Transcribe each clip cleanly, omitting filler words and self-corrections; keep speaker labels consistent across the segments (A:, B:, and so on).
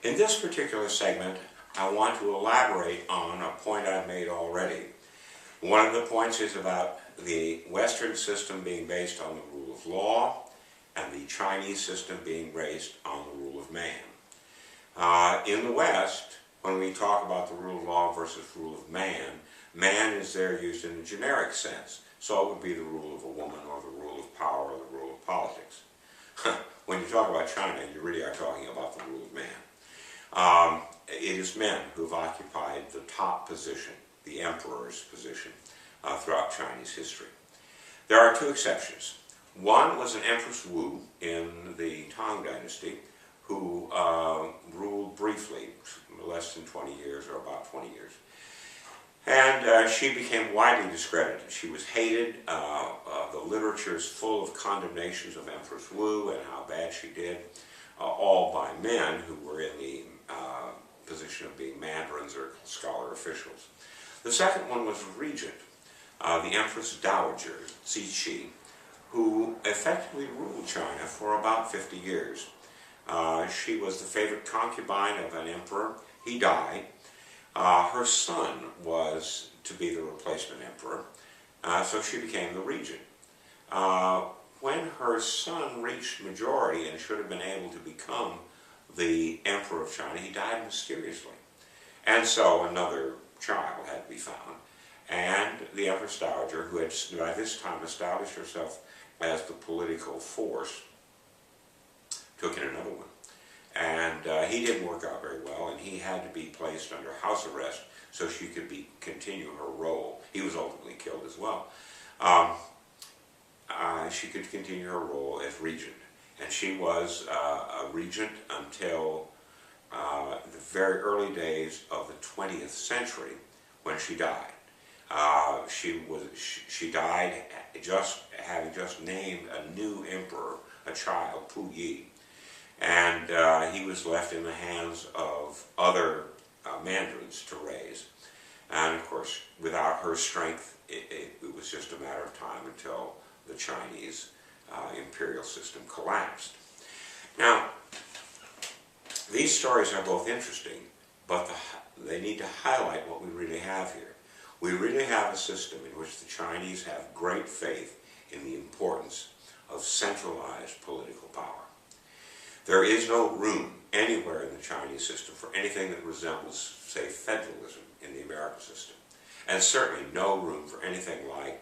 A: In this particular segment, I want to elaborate on a point I've made already. One of the points is about the Western system being based on the rule of law and the Chinese system being based on the rule of man. In the West, when we talk about the rule of law versus rule of man, man is there used in a generic sense. So it would be the rule of a woman or the rule of power or the rule of politics. When you talk about China, you really are talking about the rule of man. It is men who have occupied the top position, the emperor's position, throughout Chinese history. There are two exceptions. One was an Empress Wu in the Tang Dynasty, who ruled briefly, less than 20 years or about 20 years. And she became widely discredited. She was hated. The literature is full of condemnations of Empress Wu and how bad she did, all by men who were in the position of being mandarins or scholar officials. The second one was a regent, the Empress Dowager, Cixi, who effectively ruled China for about 50 years. She was the favorite concubine of an emperor. He died. Her son was to be the replacement emperor, so she became the regent. When her son reached majority and should have been able to become the emperor of China, he died mysteriously. And so another child had to be found. And the Empress Dowager, who had by this time established herself as the political force, took in another one. And he didn't work out very well, and he had to be placed under house arrest so she could continue her role. He was ultimately killed as well. She could continue her role as regent. And she was a regent until the very early days of the 20th century when she died. She died having just named a new emperor, a child, Pu Yi. And he was left in the hands of other mandarins to raise. And of course, without her strength, it was just a matter of time until the Chinese imperial system collapsed. Now, these stories are both interesting, but they need to highlight what we really have here. We really have a system in which the Chinese have great faith in the importance of centralized political power. There is no room anywhere in the Chinese system for anything that resembles, say, federalism in the American system. And certainly no room for anything like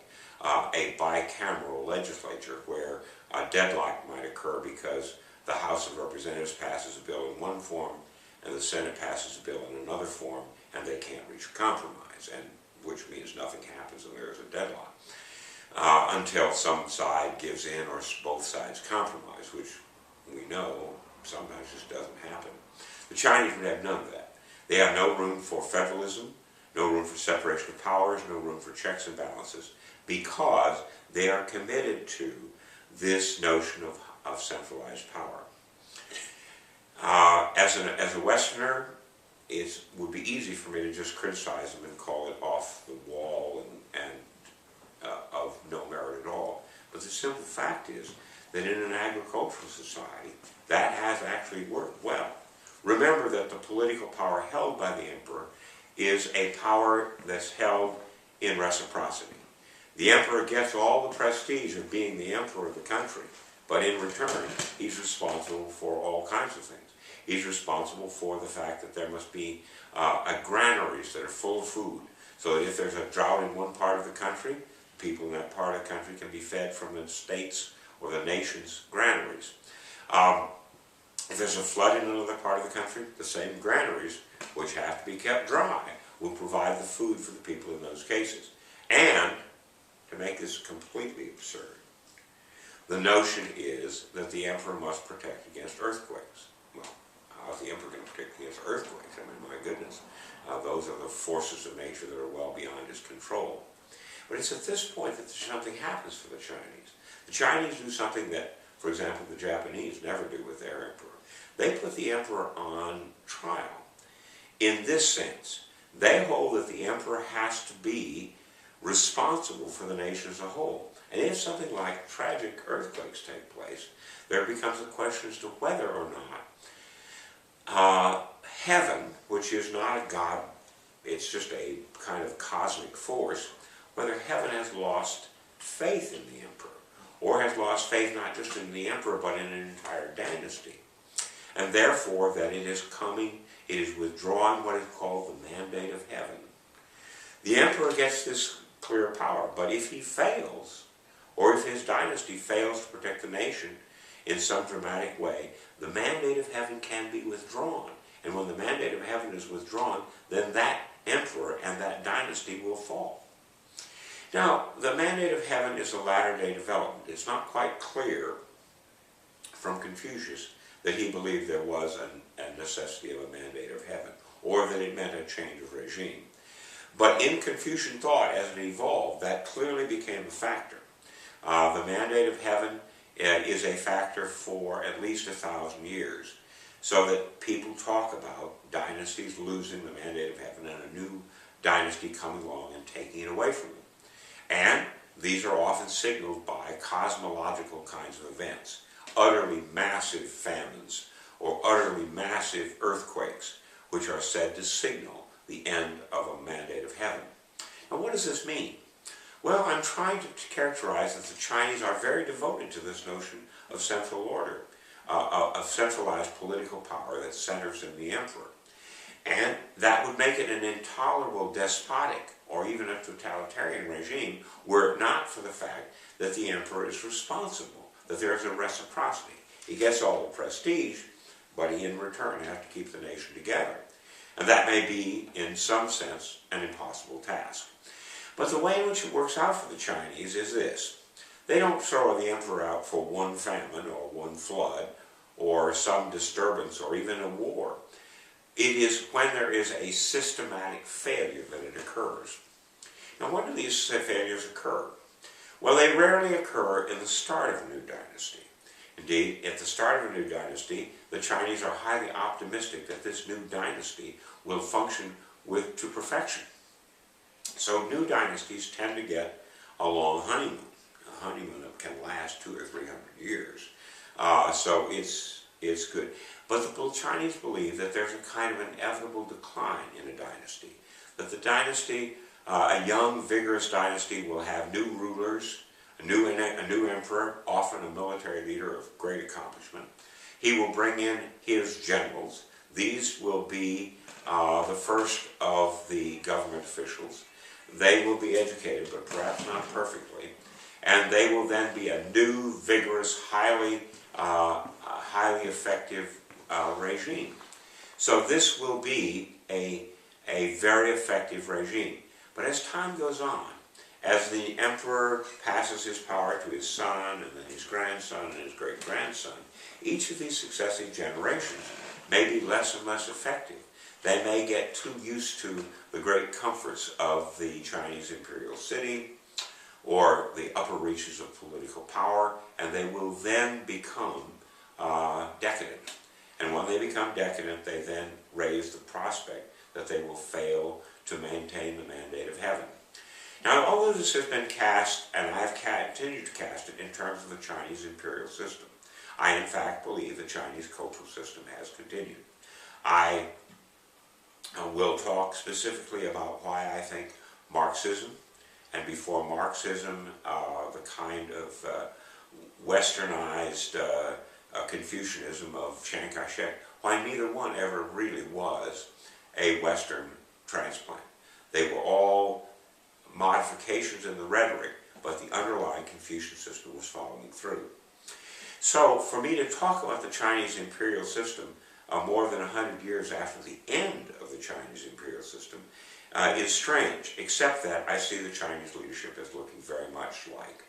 A: a bicameral legislature where a deadlock might occur because the House of Representatives passes a bill in one form and the Senate passes a bill in another form, and they can't reach a compromise, and which means nothing happens and there is a deadlock until some side gives in or both sides compromise, which we know sometimes just doesn't happen. The Chinese would have none of that. They have no room for federalism, no room for separation of powers, no room for checks and balances, because they are committed to this notion of centralized power. As a Westerner, it would be easy for me to just criticize them and call it off the wall and of no merit at all. But the simple fact is that in an agricultural society, that has actually worked well. Remember that the political power held by the emperor is a power that's held in reciprocity. The emperor gets all the prestige of being the emperor of the country, but in return, he's responsible for all kinds of things. He's responsible for the fact that there must be granaries that are full of food, so that if there's a drought in one part of the country, people in that part of the country can be fed from the state's or the nation's granaries. If there's a flood in another part of the country, the same granaries, which have to be kept dry, will provide the food for the people in those cases. And, to make this completely absurd, the notion is that the emperor must protect against earthquakes. Well, how's the emperor going to protect against earthquakes? I mean, my goodness. Those are the forces of nature that are well beyond his control. But it's at this point that something happens for the Chinese. The Chinese do something that, for example, the Japanese never do with their emperor. They put the emperor on trial. In this sense, they hold that the emperor has to be responsible for the nation as a whole. And if something like tragic earthquakes take place, there becomes a question as to whether or not heaven, which is not a God, it's just a kind of cosmic force, whether heaven has lost faith in the emperor, or has lost faith not just in the emperor, but in an entire dynasty. And therefore that it is withdrawing what is called the mandate of heaven. The emperor gets this clear power, but if he fails, or if his dynasty fails to protect the nation in some dramatic way, the mandate of heaven can be withdrawn. And when the mandate of heaven is withdrawn, then that emperor and that dynasty will fall. Now, the mandate of heaven is a latter-day development. It's not quite clear from Confucius that he believed there was a necessity of a mandate of heaven, or that it meant a change of regime. But in Confucian thought, as it evolved, that clearly became a factor. The mandate of heaven is a factor for at least 1,000 years, so that people talk about dynasties losing the mandate of heaven and a new dynasty coming along and taking it away from them. And these are often signaled by cosmological kinds of events, utterly massive famines or utterly massive earthquakes, which are said to signal the end of a mandate of heaven. Now, what does this mean? Well, I'm trying to characterize that the Chinese are very devoted to this notion of central order, of centralized political power that centers in the emperor. And that would make it an intolerable despotic or even a totalitarian regime were it not for the fact that the emperor is responsible, that there is a reciprocity. He gets all the prestige, but he in return has to keep the nation together. And that may be, in some sense, an impossible task. But the way in which it works out for the Chinese is this. They don't throw the emperor out for one famine or one flood or some disturbance or even a war. It is when there is a systematic failure that it occurs. Now, when do these failures occur? Well, they rarely occur in the start of a new dynasty. Indeed, at the start of a new dynasty, the Chinese are highly optimistic that this new dynasty will function to perfection. So new dynasties tend to get a long honeymoon. A honeymoon that can last 200 or 300 years. So it's good. But the Chinese believe that there's a kind of inevitable decline in a dynasty. That the dynasty, a young, vigorous dynasty, will have new rulers, a new emperor, often a military leader of great accomplishment. He will bring in his generals. These will be the first of the government officials. They will be educated, but perhaps not perfectly. And they will then be a new, vigorous, highly effective regime. So this will be a very effective regime. But as time goes on, as the emperor passes his power to his son, and then his grandson, and his great-grandson, each of these successive generations may be less and less effective. They may get too used to the great comforts of the Chinese imperial city or the upper reaches of political power, and they will then become decadent. And when they become decadent, they then raise the prospect that they will fail to maintain the mandate of heaven. Now, although this has been cast, and I have continued to cast it in terms of the Chinese imperial system, I in fact believe the Chinese cultural system has continued. I will talk specifically about why I think Marxism, and before Marxism, the kind of westernized Confucianism of Chiang Kai-shek, why neither one ever really was a Western transplant. They were all modifications in the rhetoric, but the underlying Confucian system was following through. So for me to talk about the Chinese imperial system more than 100 years after the end of the Chinese imperial system is strange, except that I see the Chinese leadership as looking very much like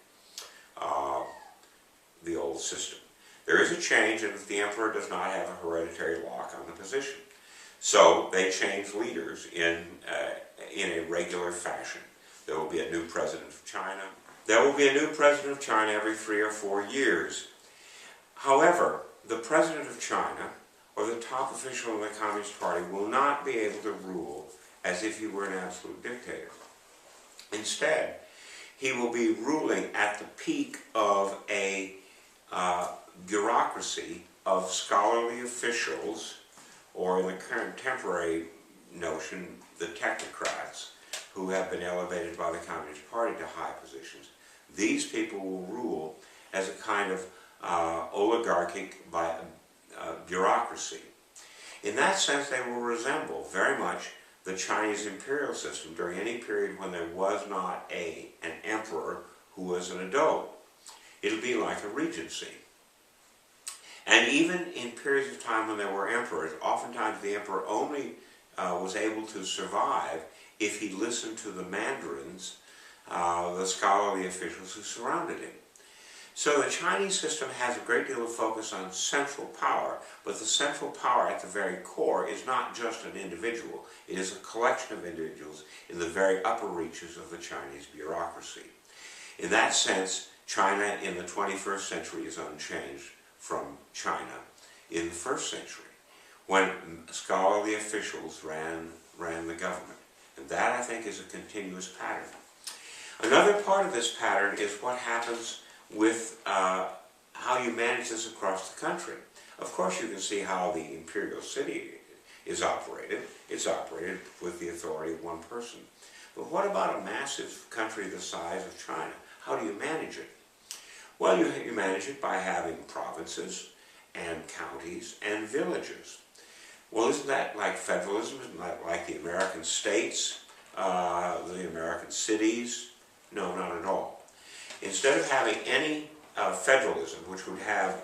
A: the old system. There is a change in that the emperor does not have a hereditary lock on the position. So they change leaders in a regular fashion. There will be a new president of China. There will be a new president of China every 3 or 4 years. However, the president of China, or the top official in the Communist Party, will not be able to rule as if he were an absolute dictator. Instead, he will be ruling at the peak of a bureaucracy of scholarly officials or in the contemporary notion, the technocrats who have been elevated by the Communist Party to high positions. These people will rule as a kind of oligarchic bureaucracy. In that sense, they will resemble very much the Chinese imperial system during any period when there was not an emperor who was an adult. It'll be like a regency. And even in periods of time when there were emperors, oftentimes the emperor only was able to survive if he listened to the mandarins, the scholarly officials who surrounded him. So the Chinese system has a great deal of focus on central power, but the central power at the very core is not just an individual. It is a collection of individuals in the very upper reaches of the Chinese bureaucracy. In that sense, China in the 21st century is unchanged from China in the first century, when scholarly officials ran the government. And that, I think, is a continuous pattern. Another part of this pattern is what happens with how you manage this across the country. Of course, you can see how the imperial city is operated. It's operated with the authority of one person. But what about a massive country the size of China? How do you manage it? Well, you manage it by having provinces and counties and villages. Well, isn't that like federalism? Isn't that like the American states, the American cities? No, not at all. Instead of having any federalism, which would have,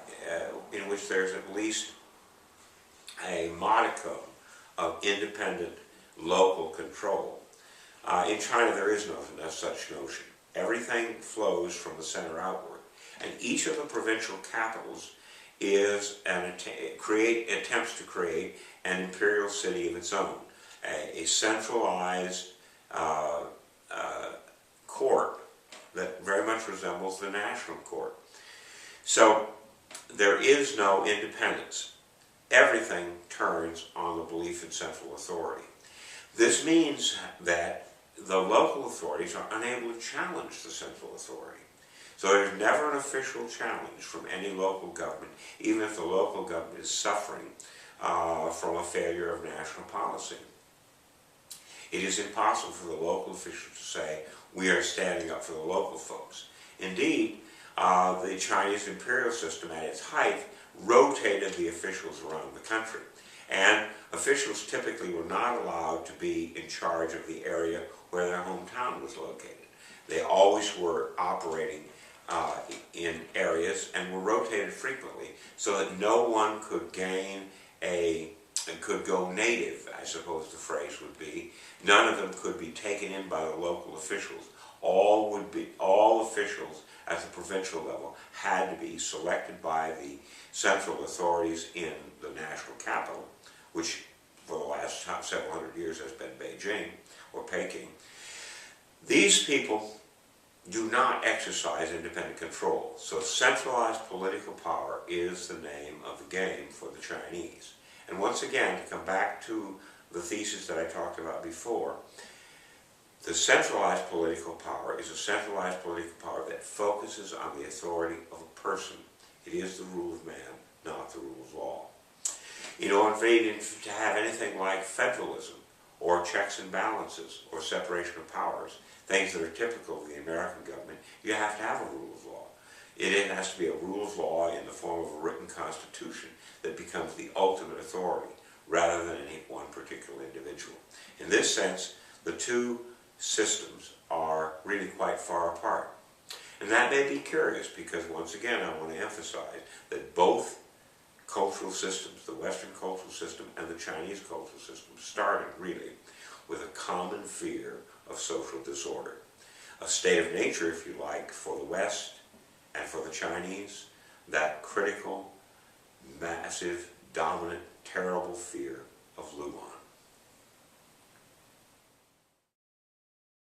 A: in which there's at least a modicum of independent local control, in China there is no such notion. Everything flows from the center outward. And each of the provincial capitals is attempts to create an imperial city of its own, a centralized court that very much resembles the national court. So there is no independence. Everything turns on the belief in central authority. This means that the local authorities are unable to challenge the central authority. So there's never an official challenge from any local government, even if the local government is suffering from a failure of national policy. It is impossible for the local officials to say, we are standing up for the local folks. Indeed, the Chinese imperial system at its height rotated the officials around the country. And officials typically were not allowed to be in charge of the area where their hometown was located. They always were operating in areas and were rotated frequently so that no one could could go native, I suppose the phrase would be. None of them could be taken in by the local officials. All officials at the provincial level had to be selected by the central authorities in the national capital, which for the last several hundred years has been Beijing or Peking. These people do not exercise independent control, so centralized political power is the name of the game for the Chinese. And once again, to come back to the thesis that I talked about before, the centralized political power is a centralized political power that focuses on the authority of a person. It is the rule of man, not the rule of law. In order to have anything like federalism, or checks and balances, or separation of powers, things that are typical of the American government, you have to have a rule of law. It has to be a rule of law in the form of a written constitution that becomes the ultimate authority, rather than any one particular individual. In this sense, the two systems are really quite far apart. And that may be curious because, once again, I want to emphasize that both cultural systems, the Western cultural system and the Chinese cultural system, started really with a common fear of social disorder. A state of nature, if you like, for the West and for the Chinese, that critical, massive, dominant, terrible fear of Luan.